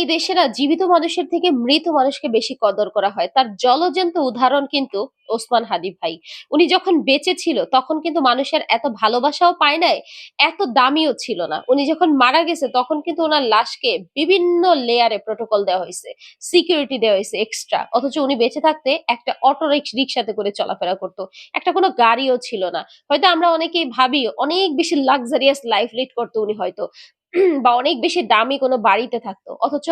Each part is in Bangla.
এই দেশে না জীবিত মানুষের থেকে মৃত মানুষকে বেশি কদর করা হয়। তার জলজ্যান্ত উদাহরণ কিন্তু ওসমান হাদি ভাই। উনি যখন বেঁচে ছিল তখন কিন্তু মানুষের এত ভালোবাসাও পায় নাই, এত দামিও ছিল না। উনি যখন মারা গেছে তখন কিন্তু উনার লাশকে বিভিন্ন লেয়ারে প্রটোকল দেওয়া হইছে, সিকিউরিটি দেওয়া হইছে এক্সট্রা। অথচ উনি বেঁচে থাকতে একটা অটো রিক্সাতে করে চলাফেরা করত। একটা কোনো গাড়িও ছিল না। হয়তো আমরা অনেকেই ভাবি অনেক বেশি লাক্সারিয়াস লাইফ লিড করতো উনি হয়তো। বা অনেক বেশি দামি কোনো বাড়িতে থাকতো। অথচ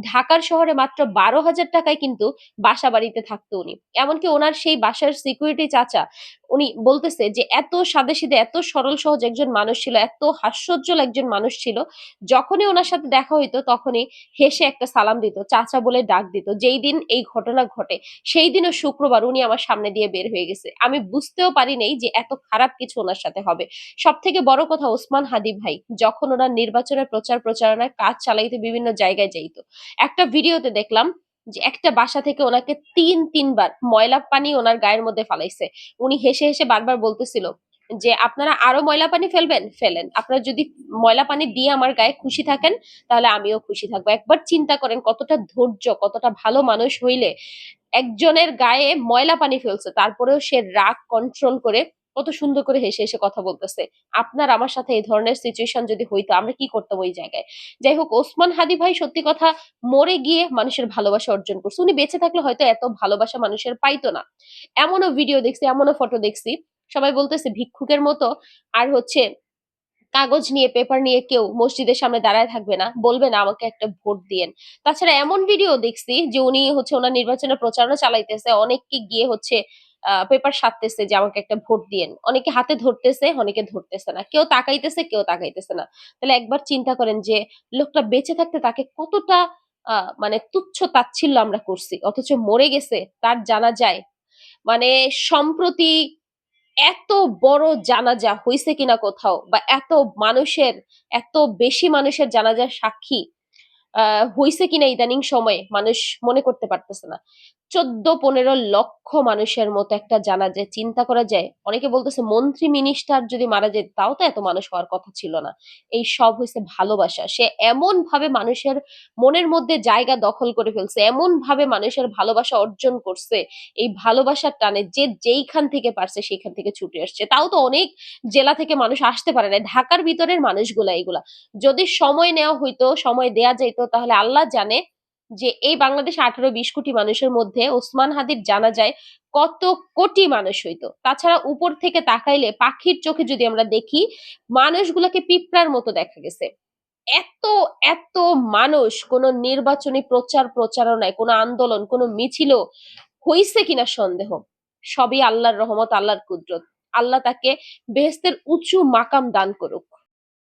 ঢাকার শহরে মাত্র ১২,০০০ টাকায় কিন্তু বাসা বাড়িতে থাকতো উনি। এমনকি উনার সেই বাসার সিকিউরিটি চাচা উনি বলতেছে যে এত সাদাসিধে, এত সরল সহজ একজন মানুষ ছিল, এত হাস্যোজ্জ্বল একজন মানুষ ছিল। যখনই উনার সাথে দেখা হইতো তখনই হেসে একটা সালাম দিত। চাচা বলে ডাক দিত। যেই দিন এই ঘটনা ঘটে সেই দিনও শুক্রবার উনি আমার সামনে দিয়ে বের হয়ে গেছে। আমি বুঝতেও পারি নাই যে এত খারাপ কিছু উনার সাথে হবে। সবথেকে বড় কথা ওসমান হাদি ভাই যখন ওনার নির্বাচনের প্রচার প্রচারণায় কাজ চালাইতে বিভিন্ন জায়গায় যাইতো। একটা ভিডিওতে দেখলাম যে একটা বাসা থেকে ওনাকে ৩ বার ময়লা পানি ওনার গায়ের মধ্যে ফালাইছে। উনি হেসে, হেসে বারবার বলতেছিল যে, "আপনারা আরো ময়লা পানি ফেলবেন? ফেলেন। আপনারা যদি ময়লা পানি দিয়ে আমার গায়ে খুশি থাকেন তাহলে আমিও খুশি থাকবো।" একবার চিন্তা করেন কতটা ধৈর্য, কতটা ভালো মানুষ হইলে একজনের গায়ে ময়লা পানি ফেলছে তারপরেও সে রাগ কন্ট্রোল করে কত সুন্দর করে হেসে হেসে কথা বলতেছে। আপনার আমার সাথে এই ধরনের সিচুয়েশন যদি হইতো আমরা কি করতাম ওই জায়গায়? যাই হোক ওসমান হাদি ভাই সত্যি কথা মরে গিয়ে মানুষের ভালোবাসা অর্জন করছে। উনি বেঁচে থাকলে হয়তো এত ভালোবাসা মানুষের পাইতো না। এমনও ভিডিও দেখছি, এমনও ফটো দেখছি। সবাই বলতেছে ভিক্ষুকের মতো আর হচ্ছে কাগজ নিয়ে পেপার নিয়ে কেউ মসজিদের সামনে দাঁড়ায় থাকবে না, বলবে না আমাকে একটা ভোট দিয়েন। তাছাড়া এমন ভিডিও দেখছি যে উনি হচ্ছে ওনার নির্বাচনের প্রচারণা চালাইতেছে, অনেককে গিয়ে হচ্ছে পেপার সারতেছে যে আমাকে একটা ভোট দিয়েন। অনেকে হাতে ধরতেছে, অনেকে ধরতেছে না। কেউ তাকাইতেছে, কেউ তাকাইতেছে না। তাহলে একবার চিন্তা করেন যে লোকটা বেঁচে থাকতে তাকে কতটা মানে তুচ্ছ তাচ্ছিল্য আমরা করছি। অথচ মরে গেছে তার জানাজায় মানে সম্প্রতি এত বড় জানাজা হইছে কিনা কোথাও বা এত মানুষের এত বেশি মানুষের জানাজার সাক্ষী হইছে কিনা ইদানিং সময়ে মানুষ মনে করতে পারতেছে না। ১৪-১৫ লক্ষ মানুষের মতো একটা জানাজা চিন্তা করা যায়। অনেকে বলতেছে মন্ত্রী মিনিস্টার যদি মারা যেত তাও তো এত মানুষ হওয়ার কথা ছিল না। এই সব হইছে ভালোবাসা। সে এমন ভাবে মানুষের মনের মধ্যে জায়গা দখল করে ফেলছে, এমন ভাবে মানুষের ভালোবাসা অর্জন করছে। এই ভালোবাসার টানে যে যেইখান থেকে পারছে সেখান থেকে ছুটে আসছে। তাও তো অনেক জেলা থেকে মানুষ আসতে পারে না। ঢাকার ভিতরের মানুষগুলা এগুলা। যদি সময় নেওয়া হইতো, সময় দেয়া যাইত তাহলে আল্লাহ জানে যে এই বাংলাদেশে ১৮-২০ কোটি মানুষের মধ্যে ওসমান হাদির জানাজায় কত কোটি মানুষ হইতো। তাছাড়া উপর থেকে তাকাইলে পাখির চোখে যদি আমরা দেখি মানুষগুলাকে পিঁপড়ার মতো দেখা গেছে। এত, এত মানুষ কোন নির্বাচনী প্রচার প্রচারণায়, কোন আন্দোলন, কোন মিছিলও হইছে কিনা সন্দেহ। সবই আল্লাহর রহমত, আল্লাহর কুদরত। আল্লাহ তাকে বেহেশতের উঁচু মাকাম দান করুক।